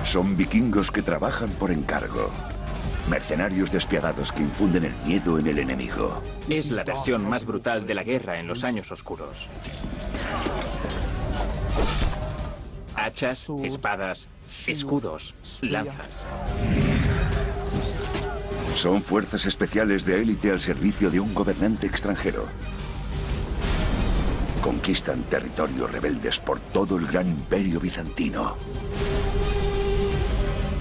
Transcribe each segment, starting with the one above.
Son vikingos que trabajan por encargo. Mercenarios despiadados que infunden el miedo en el enemigo. Es la versión más brutal de la guerra en los años oscuros. Hachas, espadas, escudos, lanzas. Son fuerzas especiales de élite al servicio de un gobernante extranjero. Conquistan territorios rebeldes por todo el gran imperio bizantino.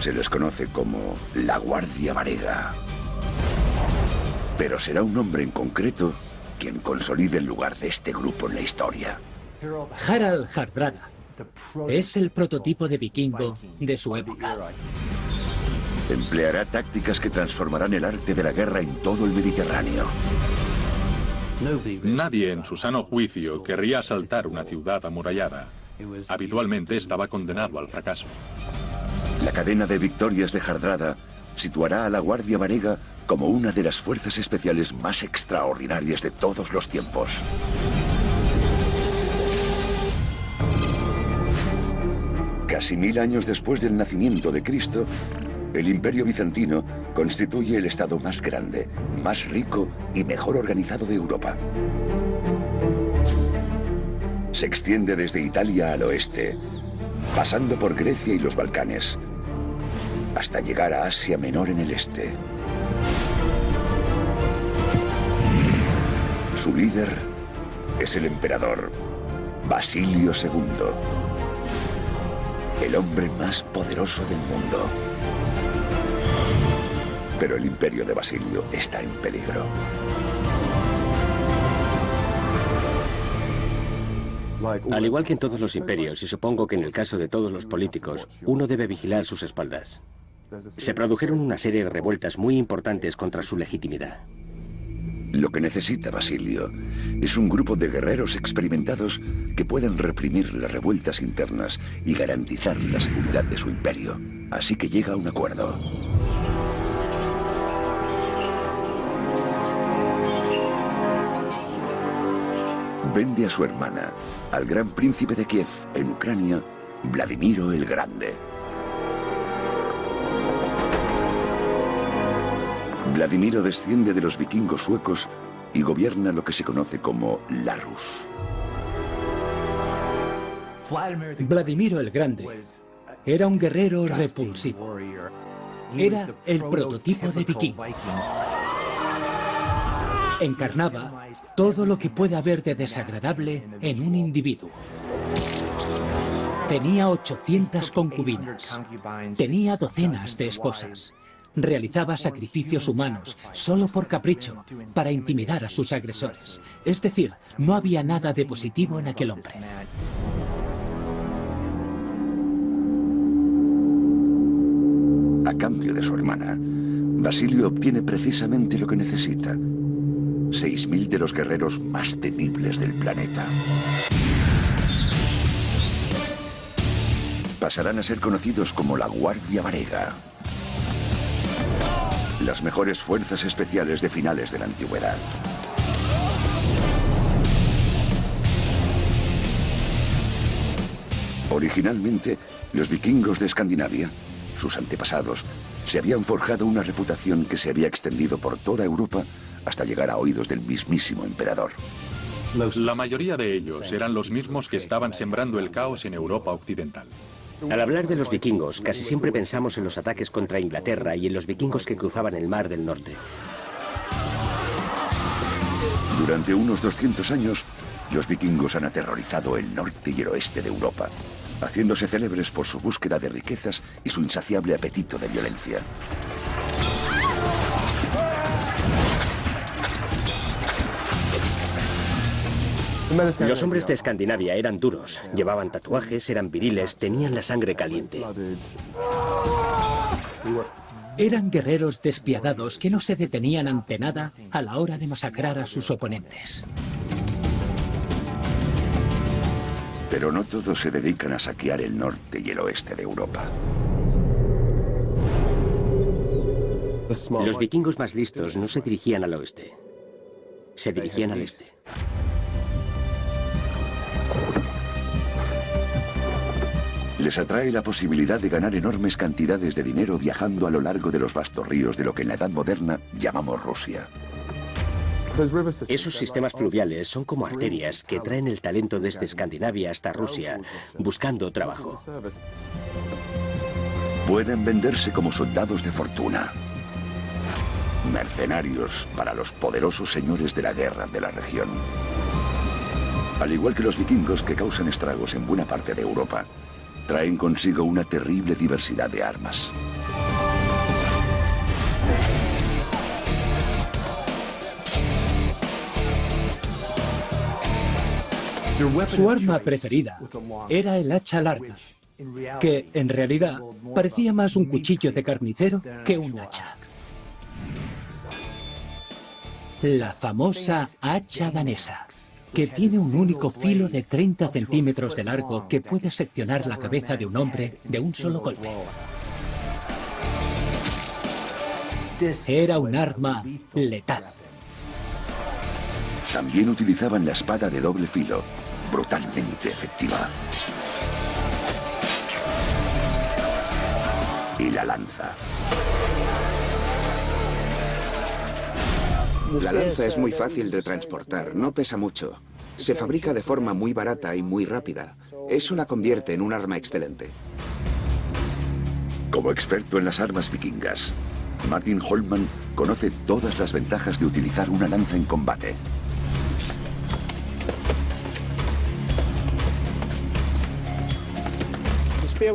Se les conoce como la Guardia Varega. Pero será un hombre en concreto quien consolide el lugar de este grupo en la historia. Harald Hardrada es el prototipo de vikingo de su época. Empleará tácticas que transformarán el arte de la guerra en todo el Mediterráneo. Nadie en su sano juicio querría asaltar una ciudad amurallada. Habitualmente estaba condenado al fracaso. La cadena de victorias de Hardrada situará a la Guardia Varega como una de las fuerzas especiales más extraordinarias de todos los tiempos. Casi 1000 años después del nacimiento de Cristo, el Imperio Bizantino constituye el estado más grande, más rico y mejor organizado de Europa. Se extiende desde Italia al oeste, pasando por Grecia y los Balcanes, hasta llegar a Asia Menor en el este. Su líder es el emperador Basilio II, el hombre más poderoso del mundo. Pero el imperio de Basilio está en peligro. Al igual que en todos los imperios, y supongo que en el caso de todos los políticos, uno debe vigilar sus espaldas. Se produjeron una serie de revueltas muy importantes contra su legitimidad. Lo que necesita Basilio es un grupo de guerreros experimentados que puedan reprimir las revueltas internas y garantizar la seguridad de su imperio. Así que llega a un acuerdo. Vende a su hermana al gran príncipe de Kiev, en Ucrania, Vladimiro el Grande. Vladimiro desciende de los vikingos suecos y gobierna lo que se conoce como la Rus. Vladimiro el Grande era un guerrero repulsivo. Era el prototipo de vikingo. Encarnaba todo lo que puede haber de desagradable en un individuo. Tenía 800 concubinas. Tenía docenas de esposas. Realizaba sacrificios humanos solo por capricho, para intimidar a sus agresores. Es decir, no había nada de positivo en aquel hombre. A cambio de su hermana, Basilio obtiene precisamente lo que necesita: 6000 de los guerreros más temibles del planeta. Pasarán a ser conocidos como la Guardia Varega, las mejores fuerzas especiales de finales de la antigüedad. Originalmente, los vikingos de Escandinavia, sus antepasados, se habían forjado una reputación que se había extendido por toda Europa hasta llegar a oídos del mismísimo emperador. La mayoría de ellos eran los mismos que estaban sembrando el caos en Europa occidental. Al hablar de los vikingos, casi siempre pensamos en los ataques contra Inglaterra y en los vikingos que cruzaban el Mar del Norte. Durante unos 200 años, los vikingos han aterrorizado el norte y el oeste de Europa, haciéndose célebres por su búsqueda de riquezas y su insaciable apetito de violencia. Los hombres de Escandinavia eran duros, llevaban tatuajes, eran viriles, tenían la sangre caliente. Eran guerreros despiadados que no se detenían ante nada a la hora de masacrar a sus oponentes. Pero no todos se dedican a saquear el norte y el oeste de Europa. Los vikingos más listos no se dirigían al oeste, se dirigían al este. Les atrae la posibilidad de ganar enormes cantidades de dinero viajando a lo largo de los vastos ríos de lo que en la Edad Moderna llamamos Rusia. Esos sistemas fluviales son como arterias que traen el talento desde Escandinavia hasta Rusia, buscando trabajo. Pueden venderse como soldados de fortuna. Mercenarios para los poderosos señores de la guerra de la región. Al igual que los vikingos que causan estragos en buena parte de Europa, traen consigo una terrible diversidad de armas. Su arma preferida era el hacha larga, que en realidad parecía más un cuchillo de carnicero que un hacha. La famosa hacha danesa, que tiene un único filo de 30 centímetros de largo que puede seccionar la cabeza de un hombre de un solo golpe. Era un arma letal. También utilizaban la espada de doble filo, brutalmente efectiva. Y la lanza. La lanza es muy fácil de transportar, no pesa mucho. Se fabrica de forma muy barata y muy rápida. Eso la convierte en un arma excelente. Como experto en las armas vikingas, Martin Holman conoce todas las ventajas de utilizar una lanza en combate.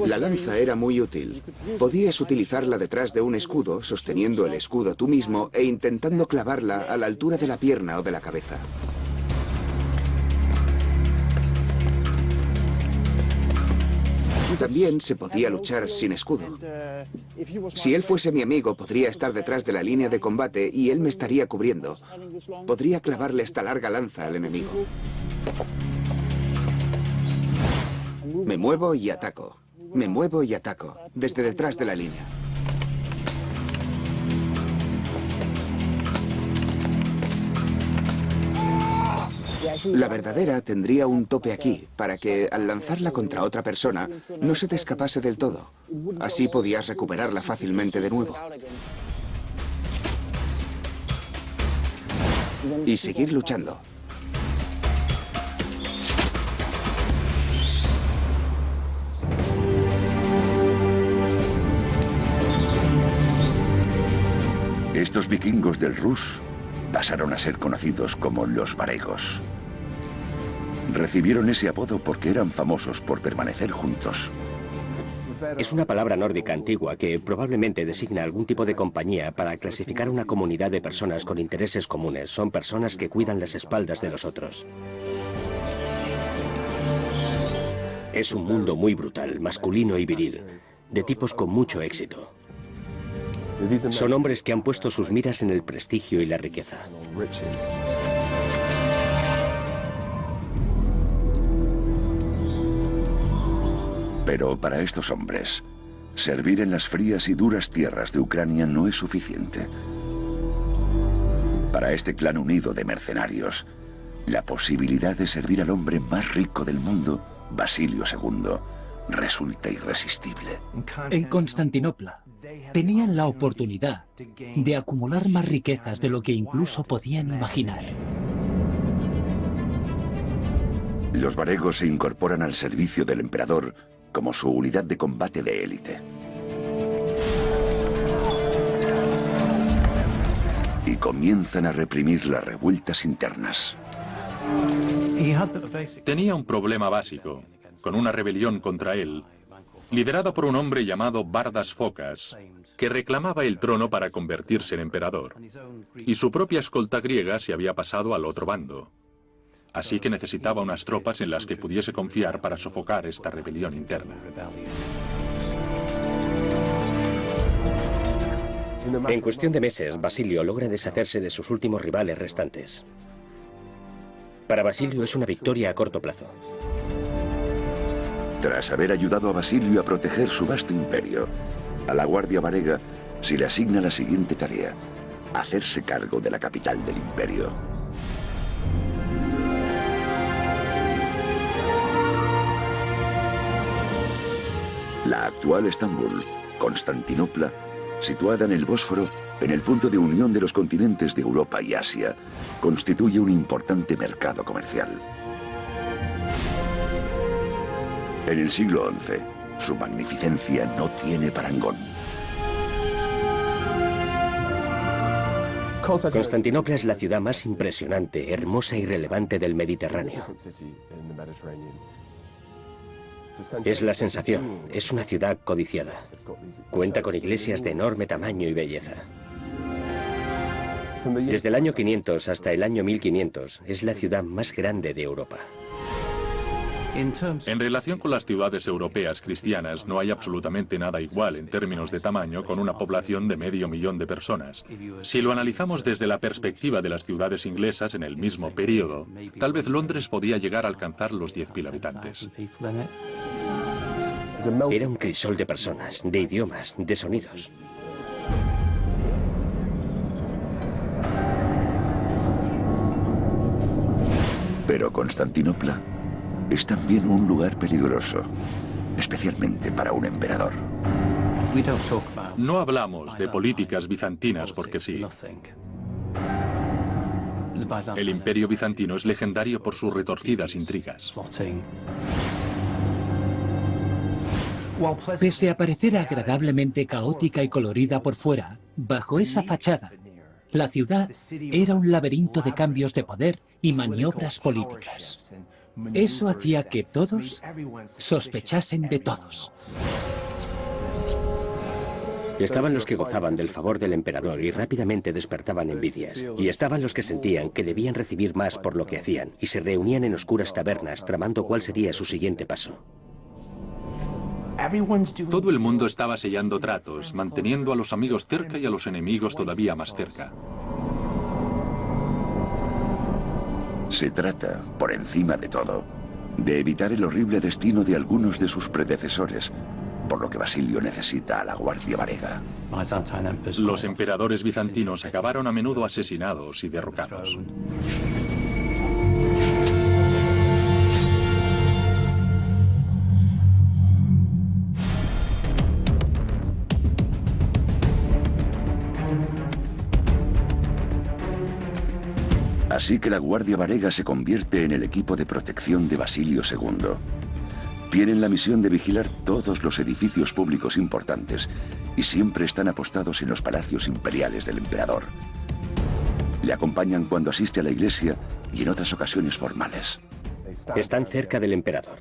La lanza era muy útil. Podías utilizarla detrás de un escudo, sosteniendo el escudo tú mismo e intentando clavarla a la altura de la pierna o de la cabeza. También se podía luchar sin escudo. Si él fuese mi amigo, podría estar detrás de la línea de combate y él me estaría cubriendo. Podría clavarle esta larga lanza al enemigo. Me muevo y ataco. Me muevo y ataco, desde detrás de la línea. La verdadera tendría un tope aquí, para que al lanzarla contra otra persona no se te escapase del todo. Así podías recuperarla fácilmente de nuevo. Y seguir luchando. Estos vikingos del Rus pasaron a ser conocidos como los varegos. Recibieron ese apodo porque eran famosos por permanecer juntos. Es una palabra nórdica antigua que probablemente designa algún tipo de compañía para clasificar una comunidad de personas con intereses comunes. Son personas que cuidan las espaldas de los otros. Es un mundo muy brutal, masculino y viril, de tipos con mucho éxito. Son hombres que han puesto sus miras en el prestigio y la riqueza. Pero para estos hombres, servir en las frías y duras tierras de Ucrania no es suficiente. Para este clan unido de mercenarios, la posibilidad de servir al hombre más rico del mundo, Basilio II, resulta irresistible. En Constantinopla tenían la oportunidad de acumular más riquezas de lo que incluso podían imaginar. Los varegos se incorporan al servicio del emperador como su unidad de combate de élite. Y comienzan a reprimir las revueltas internas. Tenía un problema básico, con una rebelión contra él, liderada por un hombre llamado Bardas Focas, que reclamaba el trono para convertirse en emperador. Y su propia escolta griega se había pasado al otro bando. Así que necesitaba unas tropas en las que pudiese confiar para sofocar esta rebelión interna. En cuestión de meses, Basilio logra deshacerse de sus últimos rivales restantes. Para Basilio es una victoria a corto plazo. Tras haber ayudado a Basilio a proteger su vasto imperio, a la Guardia Varega se le asigna la siguiente tarea: hacerse cargo de la capital del imperio. La actual Estambul, Constantinopla, situada en el Bósforo, en el punto de unión de los continentes de Europa y Asia, constituye un importante mercado comercial. En el siglo XI, su magnificencia no tiene parangón. Constantinopla es la ciudad más impresionante, hermosa y relevante del Mediterráneo. Es la sensación, es una ciudad codiciada. Cuenta con iglesias de enorme tamaño y belleza. Desde el año 500 hasta el año 1500 es la ciudad más grande de Europa. En relación con las ciudades europeas cristianas, no hay absolutamente nada igual en términos de tamaño con una población de 500.000 de personas. Si lo analizamos desde la perspectiva de las ciudades inglesas en el mismo periodo, tal vez Londres podía llegar a alcanzar los 10.000 habitantes. Era un crisol de personas, de idiomas, de sonidos. Pero Constantinopla es también un lugar peligroso, especialmente para un emperador. No hablamos de políticas bizantinas porque sí. El imperio bizantino es legendario por sus retorcidas intrigas. Pese a parecer agradablemente caótica y colorida por fuera, bajo esa fachada, la ciudad era un laberinto de cambios de poder y maniobras políticas. Eso hacía que todos sospechasen de todos. Estaban los que gozaban del favor del emperador y rápidamente despertaban envidias. Y estaban los que sentían que debían recibir más por lo que hacían y se reunían en oscuras tabernas tramando cuál sería su siguiente paso. Todo el mundo estaba sellando tratos, manteniendo a los amigos cerca y a los enemigos todavía más cerca. Se trata, por encima de todo, de evitar el horrible destino de algunos de sus predecesores, por lo que Basilio necesita a la Guardia Varega. Los emperadores bizantinos acabaron a menudo asesinados y derrocados. Así que la Guardia Varega se convierte en el equipo de protección de Basilio II. Tienen la misión de vigilar todos los edificios públicos importantes y siempre están apostados en los palacios imperiales del emperador. Le acompañan cuando asiste a la iglesia y en otras ocasiones formales. Están cerca del emperador.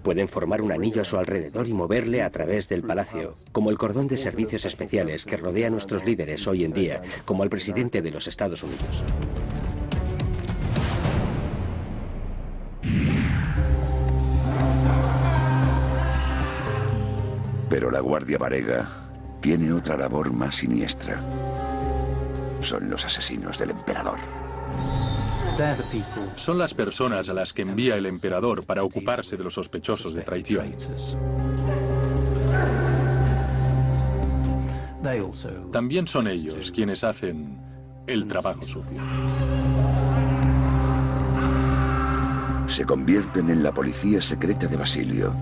Pueden formar un anillo a su alrededor y moverle a través del palacio, como el cordón de servicios especiales que rodea a nuestros líderes hoy en día, como al presidente de los Estados Unidos. Pero la Guardia Varega tiene otra labor más siniestra. Son los asesinos del emperador. Son las personas a las que envía el emperador para ocuparse de los sospechosos de traición. También son ellos quienes hacen el trabajo sucio. Se convierten en la policía secreta de Basilio,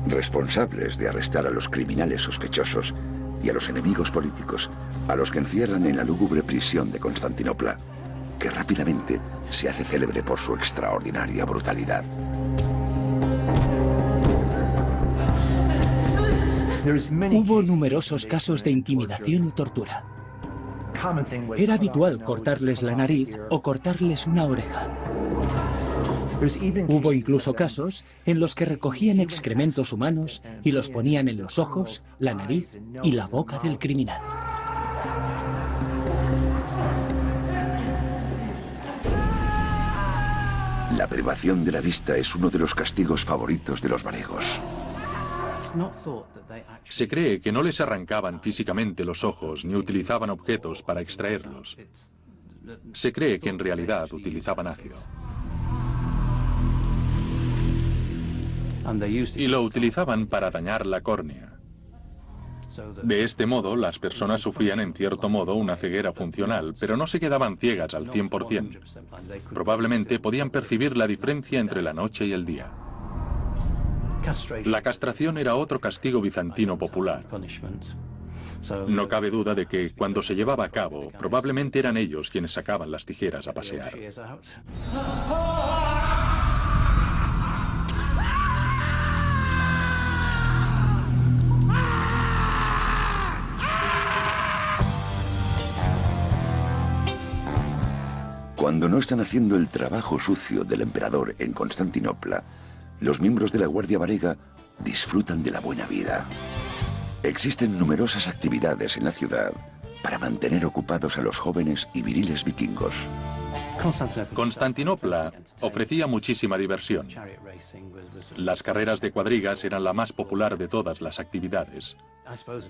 responsables de arrestar a los criminales sospechosos y a los enemigos políticos, a los que encierran en la lúgubre prisión de Constantinopla, que rápidamente se hace célebre por su extraordinaria brutalidad. Hubo numerosos casos de intimidación y tortura. Era habitual cortarles la nariz o cortarles una oreja. Hubo incluso casos en los que recogían excrementos humanos y los ponían en los ojos, la nariz y la boca del criminal. La privación de la vista es uno de los castigos favoritos de los varegos. Se cree que no les arrancaban físicamente los ojos ni utilizaban objetos para extraerlos. Se cree que en realidad utilizaban ácido. Y lo utilizaban para dañar la córnea. De este modo, las personas sufrían en cierto modo una ceguera funcional, pero no se quedaban ciegas al 100%. Probablemente podían percibir la diferencia entre la noche y el día. La castración era otro castigo bizantino popular. No cabe duda de que cuando se llevaba a cabo, probablemente eran ellos quienes sacaban las tijeras a pasear. Cuando no están haciendo el trabajo sucio del emperador en Constantinopla, los miembros de la Guardia Varega disfrutan de la buena vida. Existen numerosas actividades en la ciudad para mantener ocupados a los jóvenes y viriles vikingos. Constantinopla ofrecía muchísima diversión. Las carreras de cuadrigas eran la más popular de todas las actividades.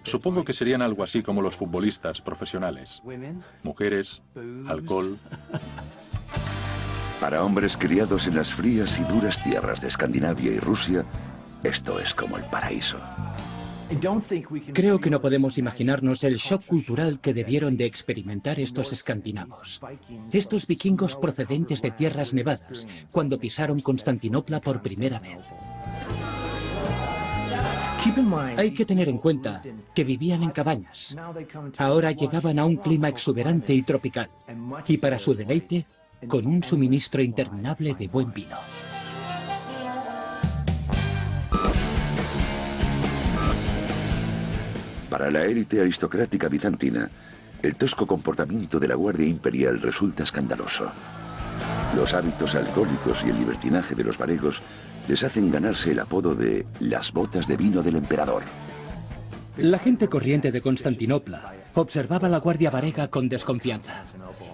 Supongo que serían algo así como los futbolistas profesionales. Mujeres, alcohol. Para hombres criados en las frías y duras tierras de Escandinavia y Rusia, esto es como el paraíso. Creo que no podemos imaginarnos el shock cultural que debieron de experimentar estos escandinavos. Estos vikingos procedentes de tierras nevadas, cuando pisaron Constantinopla por primera vez. Hay que tener en cuenta que vivían en cabañas. Ahora llegaban a un clima exuberante y tropical, y para su deleite, con un suministro interminable de buen vino. Para la élite aristocrática bizantina, el tosco comportamiento de la Guardia Imperial resulta escandaloso. Los hábitos alcohólicos y el libertinaje de los varegos les hacen ganarse el apodo de las botas de vino del emperador. La gente corriente de Constantinopla observaba a la Guardia Varega con desconfianza.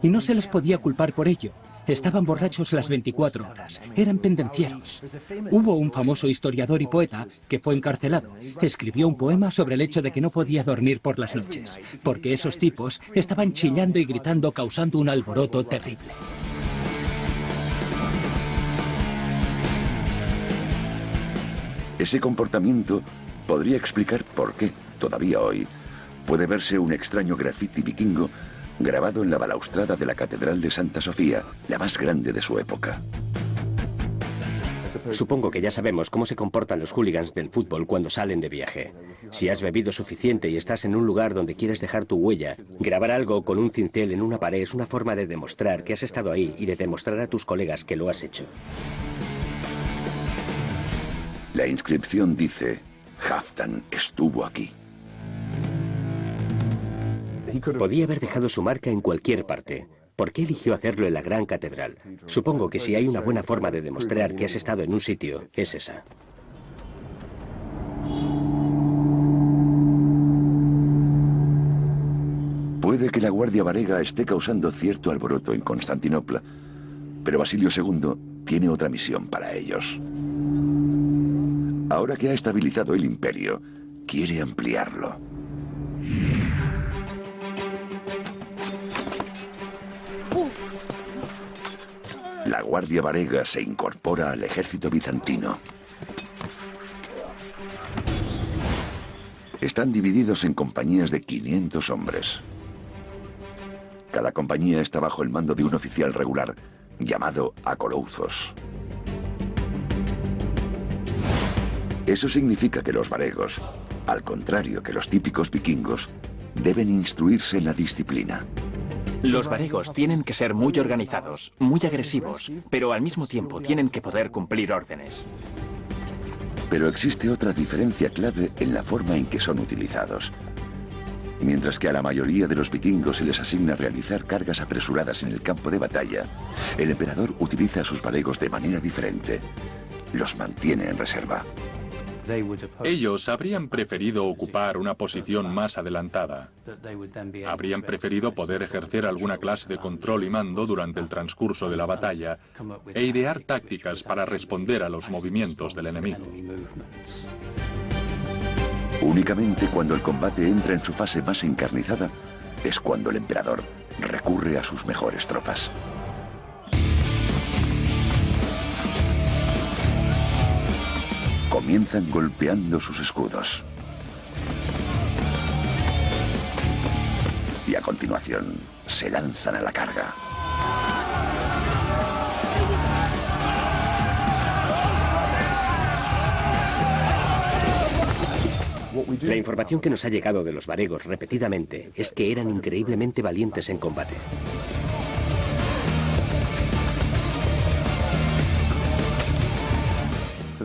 Y no se les podía culpar por ello. Estaban borrachos las 24 horas. Eran pendencieros. Hubo un famoso historiador y poeta que fue encarcelado. Escribió un poema sobre el hecho de que no podía dormir por las noches, porque esos tipos estaban chillando y gritando, causando un alboroto terrible. Ese comportamiento podría explicar por qué, todavía hoy, puede verse un extraño grafiti vikingo grabado en la balaustrada de la Catedral de Santa Sofía, la más grande de su época. Supongo que ya sabemos cómo se comportan los hooligans del fútbol cuando salen de viaje. Si has bebido suficiente y estás en un lugar donde quieres dejar tu huella, grabar algo con un cincel en una pared es una forma de demostrar que has estado ahí y de demostrar a tus colegas que lo has hecho. La inscripción dice: Halfdan estuvo aquí. Podía haber dejado su marca en cualquier parte. ¿Por qué eligió hacerlo en la gran catedral? Supongo que si hay una buena forma de demostrar que has estado en un sitio, es esa. Puede que la Guardia Varega esté causando cierto alboroto en Constantinopla, pero Basilio II tiene otra misión para ellos. Ahora que ha estabilizado el imperio, quiere ampliarlo. La Guardia Varega se incorpora al ejército bizantino. Están divididos en compañías de 500 hombres. Cada compañía está bajo el mando de un oficial regular, llamado Acolouzos. Eso significa que los varegos, al contrario que los típicos vikingos, deben instruirse en la disciplina. Los varegos tienen que ser muy organizados, muy agresivos, pero al mismo tiempo tienen que poder cumplir órdenes. Pero existe otra diferencia clave en la forma en que son utilizados. Mientras que a la mayoría de los vikingos se les asigna realizar cargas apresuradas en el campo de batalla, el emperador utiliza a sus varegos de manera diferente. Los mantiene en reserva. Ellos habrían preferido ocupar una posición más adelantada. Habrían preferido poder ejercer alguna clase de control y mando durante el transcurso de la batalla e idear tácticas para responder a los movimientos del enemigo. Únicamente cuando el combate entra en su fase más encarnizada es cuando el emperador recurre a sus mejores tropas. Comienzan golpeando sus escudos. Y a continuación se lanzan a la carga. La información que nos ha llegado de los varegos repetidamente es que eran increíblemente valientes en combate.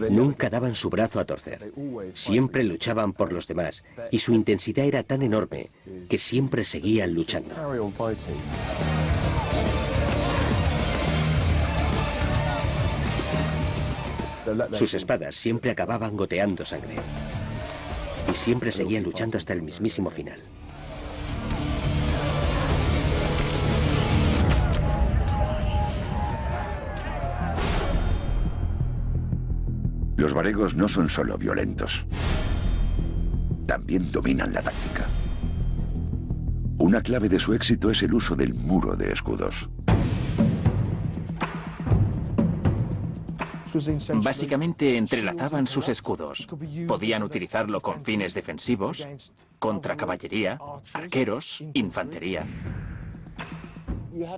Nunca daban su brazo a torcer. Siempre luchaban por los demás y su intensidad era tan enorme que siempre seguían luchando. Sus espadas siempre acababan goteando sangre. Y siempre seguían luchando hasta el mismísimo final. Los varegos no son solo violentos. También dominan la táctica. Una clave de su éxito es el uso del muro de escudos. Básicamente entrelazaban sus escudos. Podían utilizarlo con fines defensivos, contra caballería, arqueros, infantería.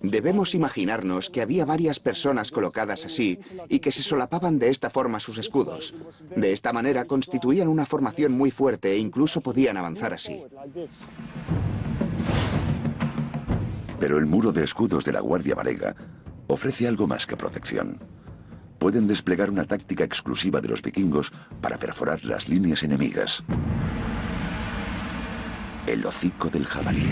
Debemos imaginarnos que había varias personas colocadas así y que se solapaban de esta forma sus escudos. De esta manera constituían una formación muy fuerte e incluso podían avanzar así. Pero el muro de escudos de la Guardia Varega ofrece algo más que protección. Pueden desplegar una táctica exclusiva de los vikingos para perforar las líneas enemigas. El hocico del jabalí.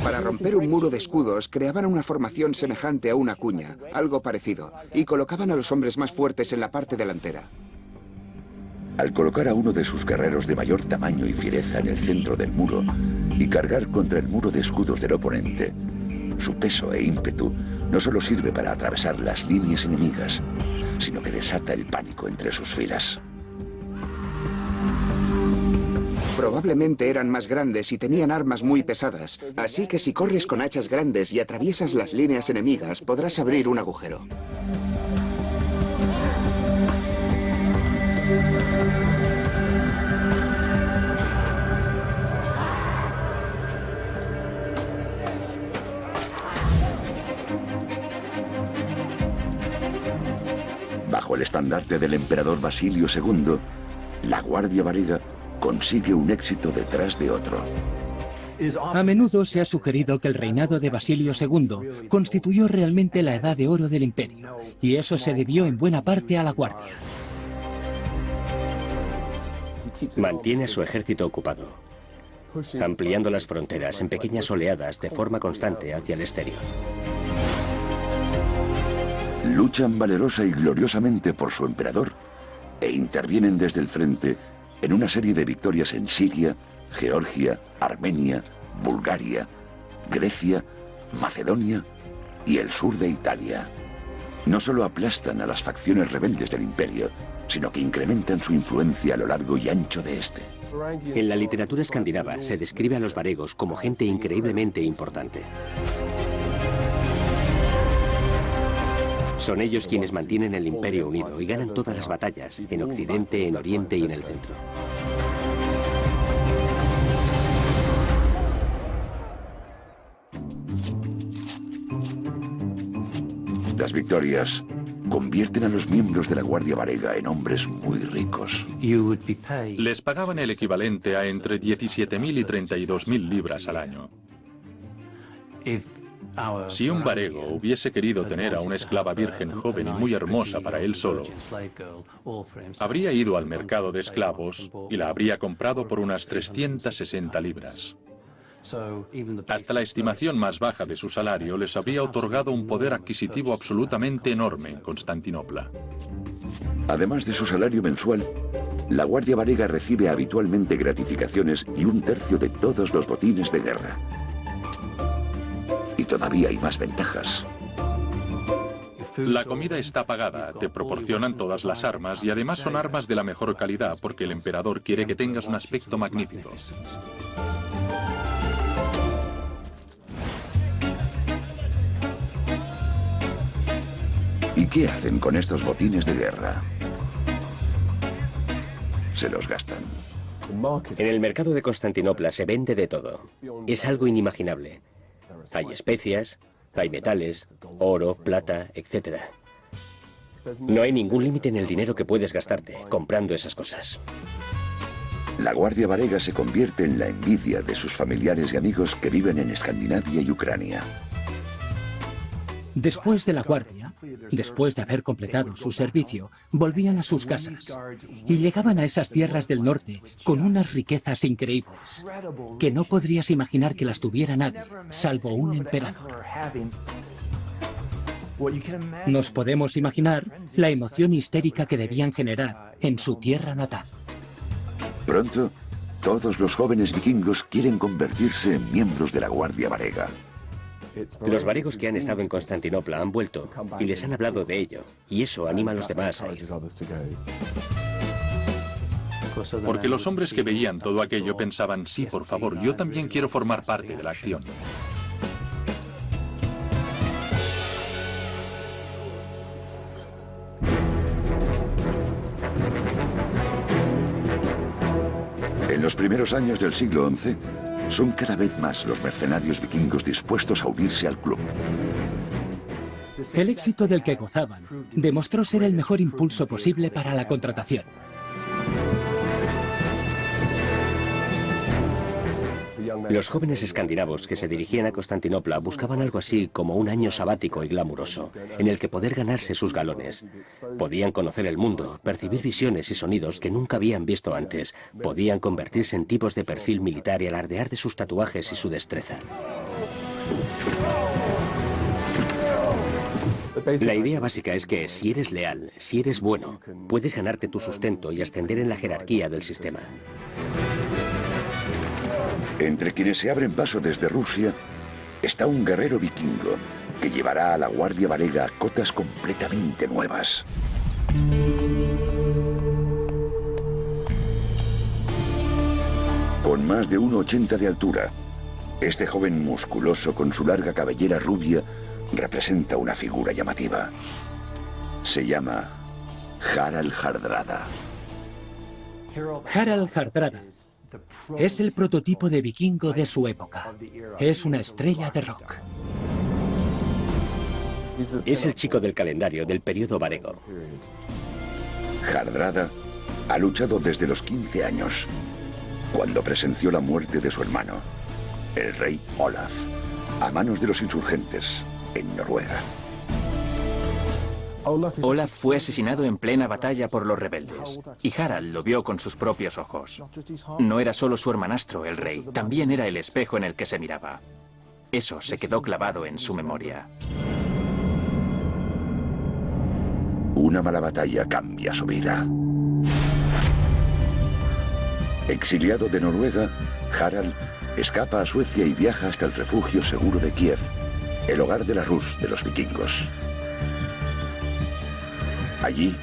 Para romper un muro de escudos, creaban una formación semejante a una cuña, algo parecido, y colocaban a los hombres más fuertes en la parte delantera. Al colocar a uno de sus guerreros de mayor tamaño y fiereza en el centro del muro y cargar contra el muro de escudos del oponente, su peso e ímpetu no solo sirve para atravesar las líneas enemigas, sino que desata el pánico entre sus filas. Probablemente eran más grandes y tenían armas muy pesadas, así que si corres con hachas grandes y atraviesas las líneas enemigas, podrás abrir un agujero. Bajo el estandarte del emperador Basilio II, la Guardia Varega consigue un éxito detrás de otro. A menudo se ha sugerido que el reinado de Basilio II constituyó realmente la edad de oro del imperio, y eso se debió en buena parte a la Guardia. Mantiene a su ejército ocupado, ampliando las fronteras en pequeñas oleadas de forma constante hacia el exterior. Luchan valerosa y gloriosamente por su emperador e intervienen desde el frente en una serie de victorias en Siria, Georgia, Armenia, Bulgaria, Grecia, Macedonia y el sur de Italia. No solo aplastan a las facciones rebeldes del imperio, sino que incrementan su influencia a lo largo y ancho de este. En la literatura escandinava se describe a los varegos como gente increíblemente importante. Son ellos quienes mantienen el imperio unido y ganan todas las batallas, en Occidente, en Oriente y en el centro. Las victorias convierten a los miembros de la Guardia Varega en hombres muy ricos. Les pagaban el equivalente a entre 17.000 y 32.000 libras al año. Si un varego hubiese querido tener a una esclava virgen joven y muy hermosa para él solo, habría ido al mercado de esclavos y la habría comprado por unas 360 libras. Hasta la estimación más baja de su salario les habría otorgado un poder adquisitivo absolutamente enorme en Constantinopla. Además de su salario mensual, la Guardia Varega recibe habitualmente gratificaciones y un tercio de todos los botines de guerra. Y todavía hay más ventajas. La comida está pagada, te proporcionan todas las armas y además son armas de la mejor calidad porque el emperador quiere que tengas un aspecto magnífico. ¿Y qué hacen con estos botines de guerra? Se los gastan. En el mercado de Constantinopla se vende de todo. Es algo inimaginable. Hay especias, Hay metales, oro, plata, etc. No hay ningún límite en el dinero que puedes gastarte comprando esas cosas. La Guardia Varega se convierte en la envidia de sus familiares y amigos que viven en Escandinavia y Ucrania. Después de la guardia, después de haber completado su servicio, volvían a sus casas y llegaban a esas tierras del norte con unas riquezas increíbles que no podrías imaginar que las tuviera nadie, salvo un emperador. Nos podemos imaginar la emoción histérica que debían generar en su tierra natal. Pronto, todos los jóvenes vikingos quieren convertirse en miembros de la Guardia Varega. Los varegos que han estado en Constantinopla han vuelto y les han hablado de ello, y eso anima a los demás a ir. Porque los hombres que veían todo aquello pensaban, sí, por favor, yo también quiero formar parte de la acción. En los primeros años del siglo XI, son cada vez más los mercenarios vikingos dispuestos a unirse al club. El éxito del que gozaban demostró ser el mejor impulso posible para la contratación. Los jóvenes escandinavos que se dirigían a Constantinopla buscaban algo así como un año sabático y glamuroso, en el que poder ganarse sus galones. Podían conocer el mundo, percibir visiones y sonidos que nunca habían visto antes, podían convertirse en tipos de perfil militar y alardear de sus tatuajes y su destreza. La idea básica es que si eres leal, si eres bueno, puedes ganarte tu sustento y ascender en la jerarquía del sistema. Entre quienes se abren paso desde Rusia está un guerrero vikingo que llevará a la Guardia Varega a cotas completamente nuevas. Con más de 1,80 de altura, este joven musculoso con su larga cabellera rubia representa una figura llamativa. Se llama Harald Hardrada. Harald Hardrada es el prototipo de vikingo de su época. Es una estrella de rock. Es el chico del calendario del periodo varego. Hardrada ha luchado desde los 15 años, cuando presenció la muerte de su hermano, el rey Olaf, a manos de los insurgentes en Noruega. Olaf fue asesinado en plena batalla por los rebeldes, y Harald lo vio con sus propios ojos. No era solo su hermanastro, el rey, también era el espejo en el que se miraba. Eso se quedó clavado en su memoria. Una mala batalla cambia su vida. Exiliado de Noruega, Harald escapa a Suecia y viaja hasta el refugio seguro de Kiev, el hogar de la Rus de los vikingos. Allí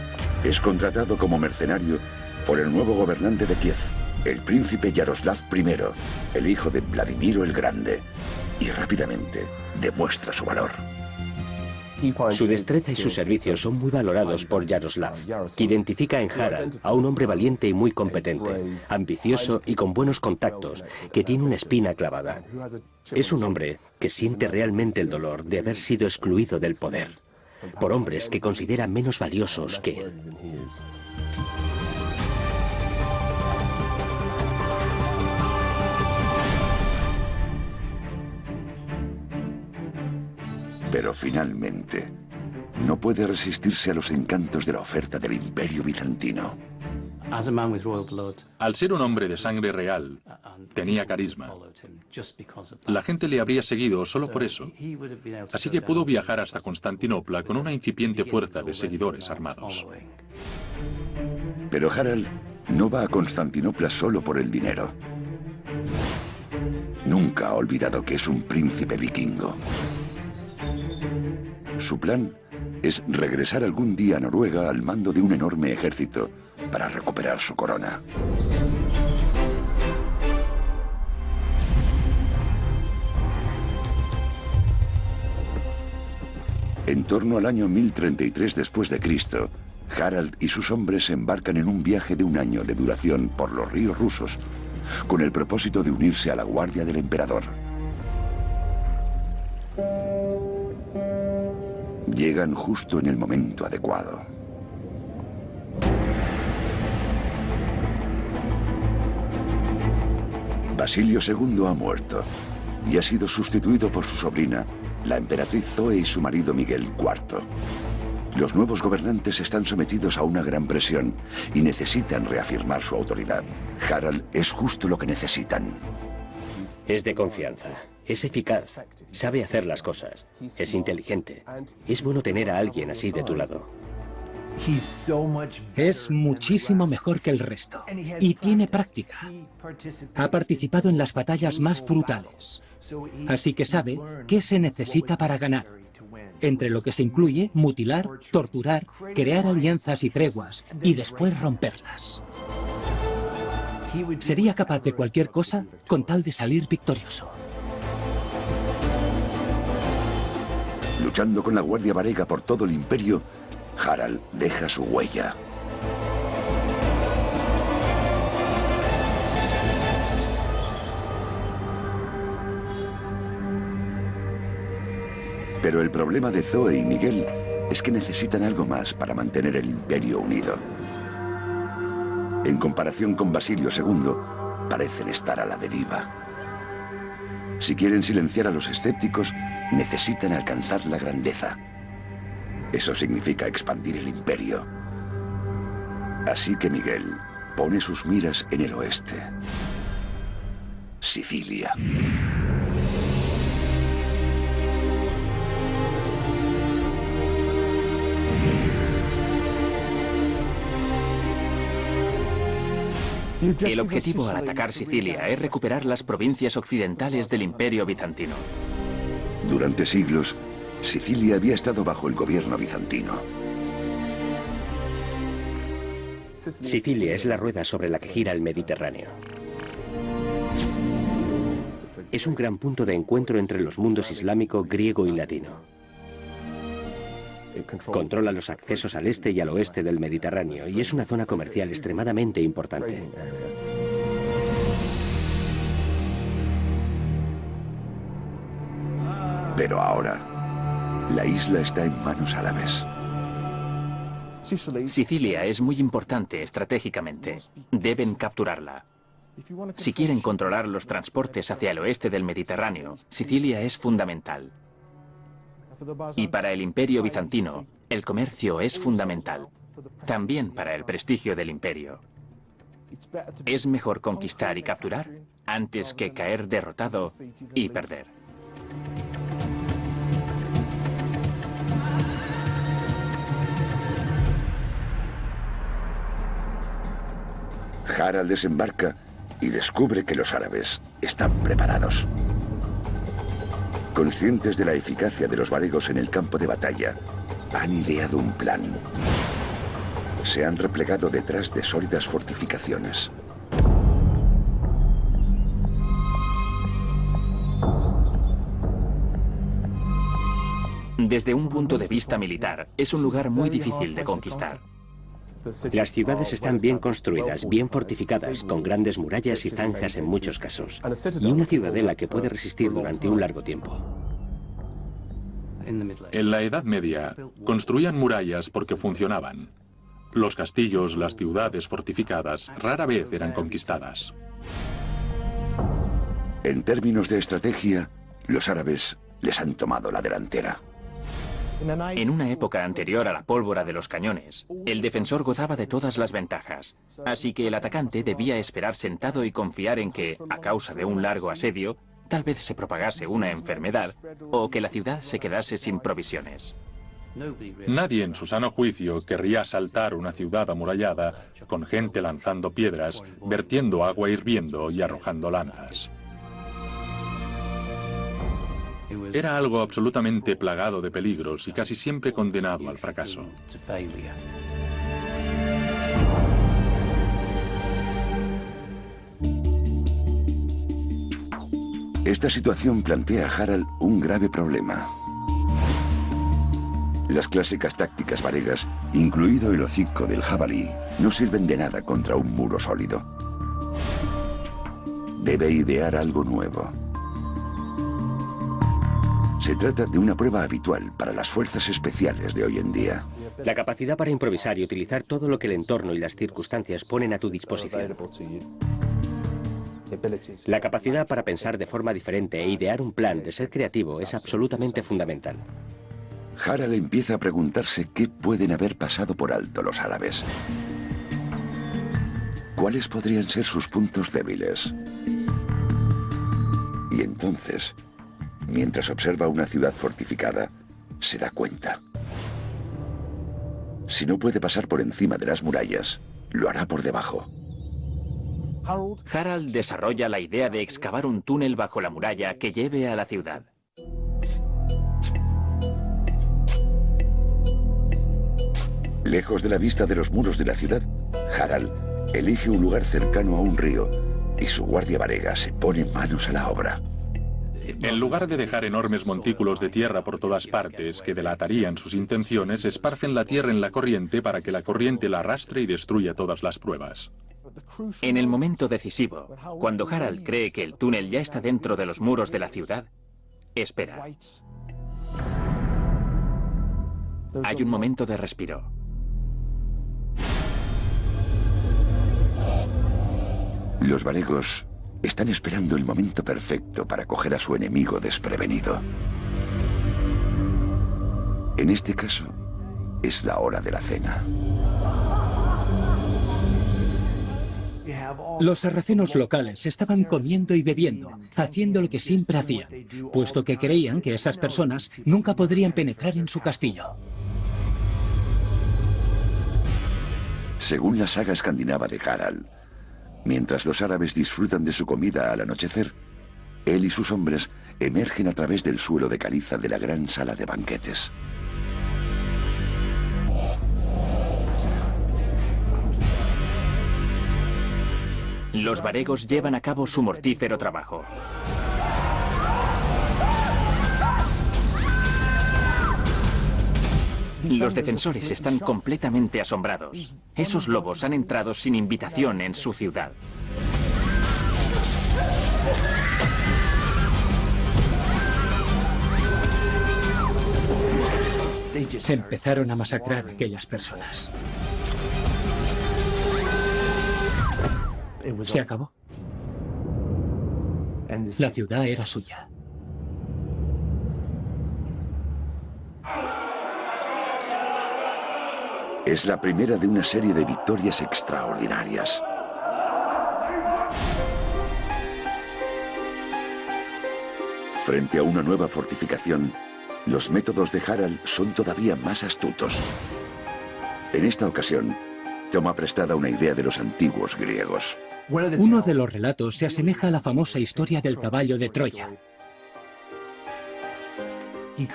es contratado como mercenario por el nuevo gobernante de Kiev, el príncipe Yaroslav I, el hijo de Vladimiro el Grande, y rápidamente demuestra su valor. Su destreza y sus servicios son muy valorados por Yaroslav, que identifica en Harald a un hombre valiente y muy competente, ambicioso y con buenos contactos, que tiene una espina clavada. Es un hombre que siente realmente el dolor de haber sido excluido del poder por hombres que considera menos valiosos que él. Pero finalmente, no puede resistirse a los encantos de la oferta del Imperio Bizantino. Al ser un hombre de sangre real, tenía carisma. La gente le habría seguido solo por eso. Así que pudo viajar hasta Constantinopla con una incipiente fuerza de seguidores armados. Pero Harald no va a Constantinopla solo por el dinero. Nunca ha olvidado que es un príncipe vikingo. Su plan es regresar algún día a Noruega al mando de un enorme ejército para recuperar su corona. En torno al año 1033 después de Cristo, Harald y sus hombres se embarcan en un viaje de 1 año de duración por los ríos rusos, con el propósito de unirse a la guardia del emperador. Llegan justo en el momento adecuado. Basilio II ha muerto y ha sido sustituido por su sobrina, la emperatriz Zoe, y su marido Miguel IV. Los nuevos gobernantes están sometidos a una gran presión y necesitan reafirmar su autoridad. Harald es justo lo que necesitan. Es de confianza, es eficaz, sabe hacer las cosas, es inteligente. Es bueno tener a alguien así de tu lado. Es muchísimo mejor que el resto y tiene práctica. Ha participado en las batallas más brutales, así que sabe qué se necesita para ganar, entre lo que se incluye mutilar, torturar, crear alianzas y treguas y después romperlas. Sería capaz de cualquier cosa con tal de salir victorioso. Luchando con la Guardia Varega por todo el imperio, Harald deja su huella. Pero el problema de Zoe y Miguel es que necesitan algo más para mantener el imperio unido. En comparación con Basilio II, parecen estar a la deriva. Si quieren silenciar a los escépticos, necesitan alcanzar la grandeza. Eso significa expandir el imperio. Así que Miguel pone sus miras en el oeste. Sicilia. El objetivo al atacar Sicilia es recuperar las provincias occidentales del Imperio Bizantino. Durante siglos, Sicilia había estado bajo el gobierno bizantino. Sicilia es la rueda sobre la que gira el Mediterráneo. Es un gran punto de encuentro entre los mundos islámico, griego y latino. Controla los accesos al este y al oeste del Mediterráneo y es una zona comercial extremadamente importante. Pero ahora, la isla está en manos árabes. Sicilia es muy importante estratégicamente. Deben capturarla. Si quieren controlar los transportes hacia el oeste del Mediterráneo, Sicilia es fundamental. Y para el Imperio Bizantino, el comercio es fundamental. También para el prestigio del imperio. Es mejor conquistar y capturar antes que caer derrotado y perder. Harald desembarca y descubre que los árabes están preparados. Conscientes de la eficacia de los varegos en el campo de batalla, han ideado un plan. Se han replegado detrás de sólidas fortificaciones. Desde un punto de vista militar, es un lugar muy difícil de conquistar. Las ciudades están bien construidas, bien fortificadas, con grandes murallas y zanjas en muchos casos, y una ciudadela que puede resistir durante un largo tiempo. En la Edad Media, construían murallas porque funcionaban. Los castillos, las ciudades fortificadas, rara vez eran conquistadas. En términos de estrategia, los árabes les han tomado la delantera. En una época anterior a la pólvora de los cañones, el defensor gozaba de todas las ventajas, así que el atacante debía esperar sentado y confiar en que, a causa de un largo asedio, tal vez se propagase una enfermedad o que la ciudad se quedase sin provisiones. Nadie en su sano juicio querría asaltar una ciudad amurallada con gente lanzando piedras, vertiendo agua hirviendo y arrojando lanzas. Era algo absolutamente plagado de peligros y casi siempre condenado al fracaso. Esta situación plantea a Harald un grave problema. Las clásicas tácticas varegas, incluido el hocico del jabalí, no sirven de nada contra un muro sólido. Debe idear algo nuevo. Se trata de una prueba habitual para las fuerzas especiales de hoy en día. La capacidad para improvisar y utilizar todo lo que el entorno y las circunstancias ponen a tu disposición. La capacidad para pensar de forma diferente e idear un plan, de ser creativo, es absolutamente fundamental. Harald empieza a preguntarse qué pueden haber pasado por alto los árabes. ¿Cuáles podrían ser sus puntos débiles? Y entonces, mientras observa una ciudad fortificada, se da cuenta. Si no puede pasar por encima de las murallas, lo hará por debajo. Harald desarrolla la idea de excavar un túnel bajo la muralla que lleve a la ciudad. Lejos de la vista de los muros de la ciudad, Harald elige un lugar cercano a un río y su guardia varega se pone manos a la obra. En lugar de dejar enormes montículos de tierra por todas partes que delatarían sus intenciones, esparcen la tierra en la corriente para que la corriente la arrastre y destruya todas las pruebas. En el momento decisivo, cuando Harald cree que el túnel ya está dentro de los muros de la ciudad, espera. Hay un momento de respiro. Los varegos están esperando el momento perfecto para coger a su enemigo desprevenido. En este caso, es la hora de la cena. Los sarracenos locales estaban comiendo y bebiendo, haciendo lo que siempre hacían, puesto que creían que esas personas nunca podrían penetrar en su castillo. Según la saga escandinava de Harald, mientras los árabes disfrutan de su comida al anochecer, él y sus hombres emergen a través del suelo de caliza de la gran sala de banquetes. Los varegos llevan a cabo su mortífero trabajo. Los defensores están completamente asombrados. Esos lobos han entrado sin invitación en su ciudad. Empezaron a masacrar a aquellas personas. Se acabó. La ciudad era suya. Es la primera de una serie de victorias extraordinarias. Frente a una nueva fortificación, los métodos de Harald son todavía más astutos. En esta ocasión, toma prestada una idea de los antiguos griegos. Uno de los relatos se asemeja a la famosa historia del caballo de Troya.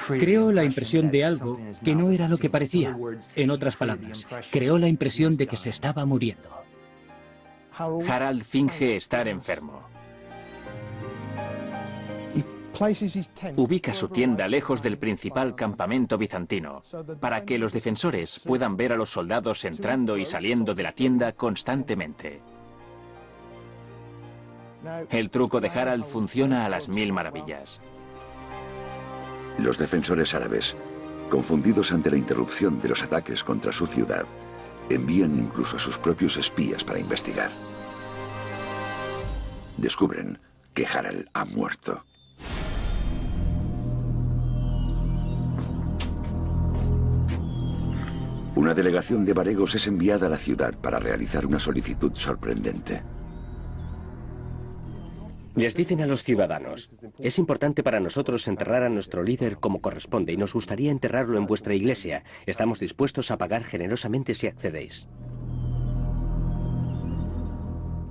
Creó la impresión de algo que no era lo que parecía. En otras palabras, creó la impresión de que se estaba muriendo. Harald finge estar enfermo. Ubica su tienda lejos del principal campamento bizantino, para que los defensores puedan ver a los soldados entrando y saliendo de la tienda constantemente. El truco de Harald funciona a las 1000 maravillas. Los defensores árabes, confundidos ante la interrupción de los ataques contra su ciudad, envían incluso a sus propios espías para investigar. Descubren que Harald ha muerto. Una delegación de varegos es enviada a la ciudad para realizar una solicitud sorprendente. Les dicen a los ciudadanos: es importante para nosotros enterrar a nuestro líder como corresponde y nos gustaría enterrarlo en vuestra iglesia. Estamos dispuestos a pagar generosamente si accedéis.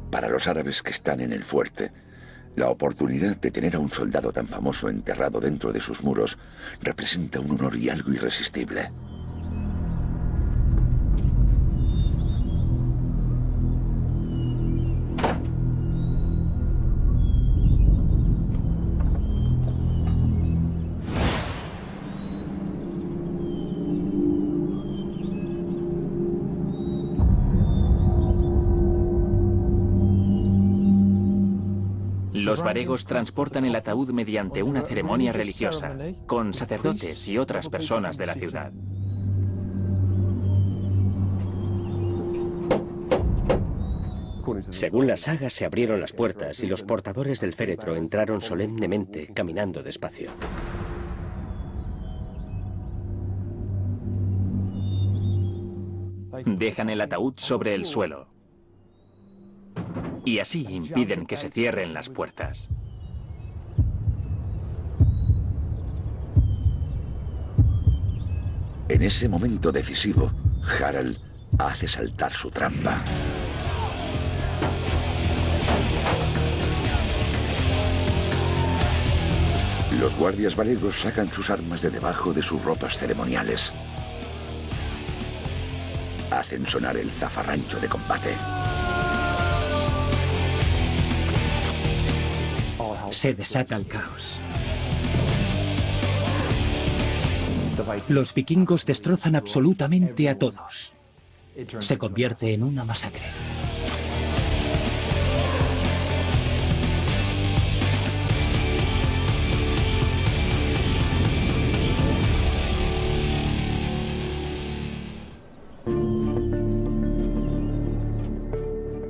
Para los árabes que están en el fuerte, la oportunidad de tener a un soldado tan famoso enterrado dentro de sus muros representa un honor y algo irresistible. Los varegos transportan el ataúd mediante una ceremonia religiosa, con sacerdotes y otras personas de la ciudad. Según la saga, se abrieron las puertas y los portadores del féretro entraron solemnemente, caminando despacio. Dejan el ataúd sobre el suelo. Y así impiden que se cierren las puertas. En ese momento decisivo, Harald hace saltar su trampa. Los guardias varegos sacan sus armas de debajo de sus ropas ceremoniales. Hacen sonar el zafarrancho de combate. Se desata el caos. Los vikingos destrozan absolutamente a todos. Se convierte en una masacre.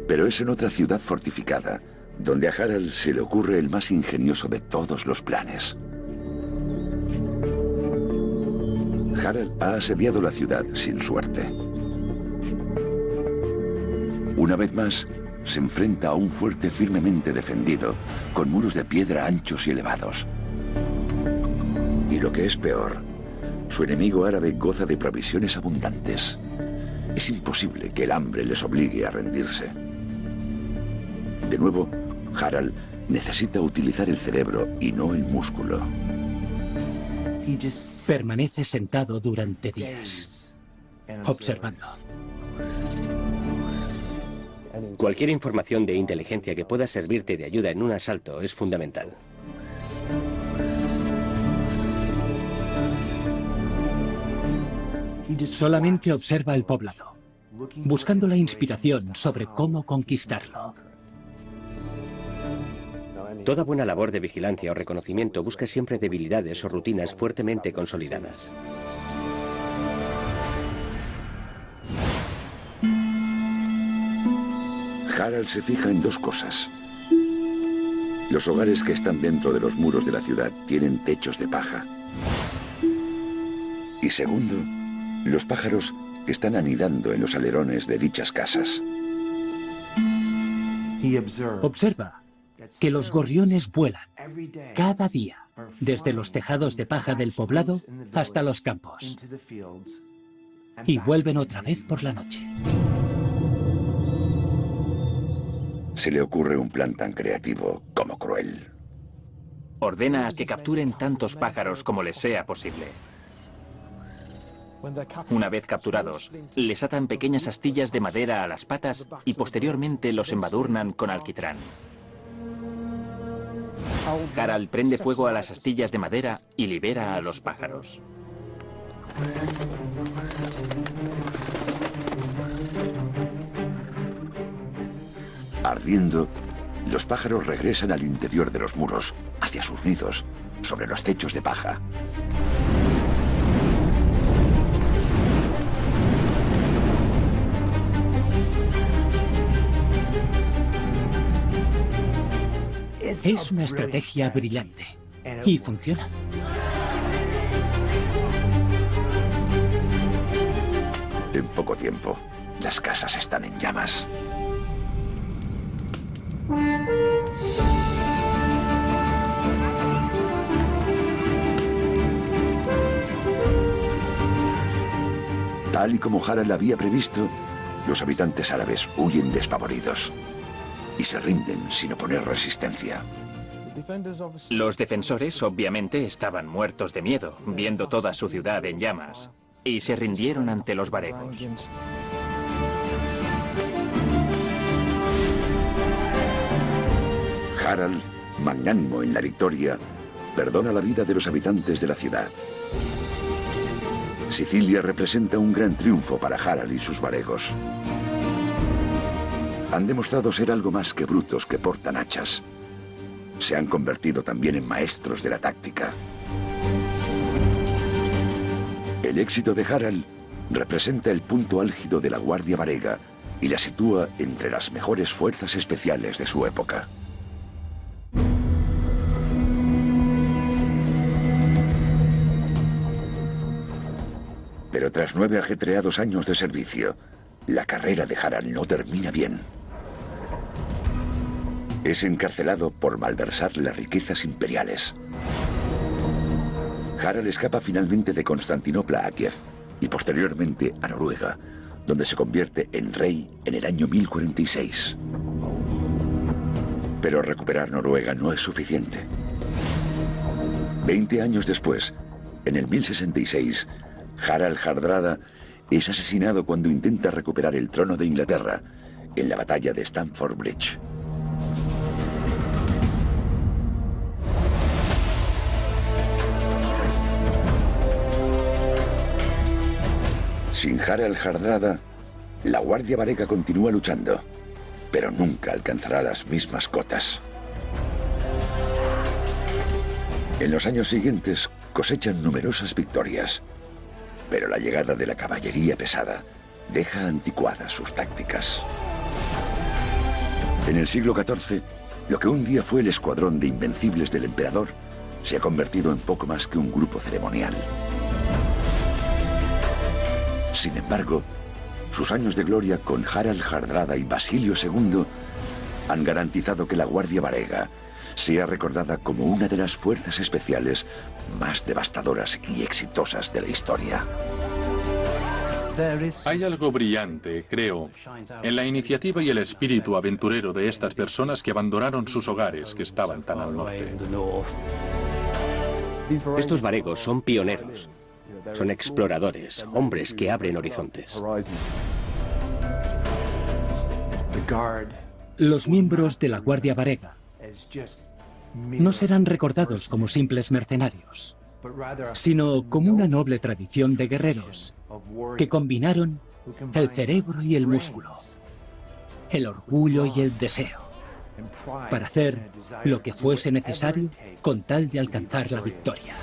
Pero es en otra ciudad fortificada, donde a Harald se le ocurre el más ingenioso de todos los planes. Harald ha asediado la ciudad sin suerte. Una vez más, se enfrenta a un fuerte firmemente defendido, con muros de piedra anchos y elevados. Y lo que es peor, su enemigo árabe goza de provisiones abundantes. Es imposible que el hambre les obligue a rendirse. De nuevo, Harald necesita utilizar el cerebro y no el músculo. Permanece sentado durante días, observando. Cualquier información de inteligencia que pueda servirte de ayuda en un asalto es fundamental. Solamente observa el poblado, buscando la inspiración sobre cómo conquistarlo. Toda buena labor de vigilancia o reconocimiento busca siempre debilidades o rutinas fuertemente consolidadas. Harald se fija en dos cosas. Los hogares que están dentro de los muros de la ciudad tienen techos de paja. Y segundo, los pájaros que están anidando en los alerones de dichas casas. Observa que los gorriones vuelan cada día, desde los tejados de paja del poblado hasta los campos, y vuelven otra vez por la noche. Se le ocurre un plan tan creativo como cruel. Ordena a que capturen tantos pájaros como les sea posible. Una vez capturados, les atan pequeñas astillas de madera a las patas y posteriormente los embadurnan con alquitrán. Harald prende fuego a las astillas de madera y libera a los pájaros. Ardiendo, los pájaros regresan al interior de los muros, hacia sus nidos, sobre los techos de paja. Es una estrategia brillante y funciona. En poco tiempo, las casas están en llamas. Tal y como Harald había previsto, los habitantes árabes huyen despavoridos y se rinden sin oponer resistencia. Los defensores obviamente estaban muertos de miedo, viendo toda su ciudad en llamas, y se rindieron ante los varegos. Harald, magnánimo en la victoria, perdona la vida de los habitantes de la ciudad. Sicilia representa un gran triunfo para Harald y sus varegos. Han demostrado ser algo más que brutos que portan hachas. se han convertido también en maestros de la táctica. El éxito de Harald representa el punto álgido de la Guardia Varega y la sitúa entre las mejores fuerzas especiales de su época. Pero tras 9 ajetreados años de servicio, la carrera de Harald no termina bien. Es encarcelado por malversar las riquezas imperiales. Harald escapa finalmente de Constantinopla a Kiev y posteriormente a Noruega, donde se convierte en rey en el año 1046. Pero recuperar Noruega no es suficiente. 20 años después, en el 1066, Harald Hardrada es asesinado cuando intenta recuperar el trono de Inglaterra en la batalla de Stamford Bridge. Sin Harald Hardrada, la Guardia Varega continúa luchando, pero nunca alcanzará las mismas cotas. En los años siguientes cosechan numerosas victorias, pero la llegada de la caballería pesada deja anticuadas sus tácticas. En el siglo XIV, lo que un día fue el escuadrón de invencibles del emperador se ha convertido en poco más que un grupo ceremonial. Sin embargo, sus años de gloria con Harald Hardrada y Basilio II han garantizado que la Guardia Varega sea recordada como una de las fuerzas especiales más devastadoras y exitosas de la historia. Hay algo brillante, creo, en la iniciativa y el espíritu aventurero de estas personas que abandonaron sus hogares que estaban tan al norte. Estos varegos son pioneros. Son exploradores, hombres que abren horizontes. Los miembros de la Guardia Varega no serán recordados como simples mercenarios, sino como una noble tradición de guerreros que combinaron el cerebro y el músculo, el orgullo y el deseo, para hacer lo que fuese necesario con tal de alcanzar la victoria.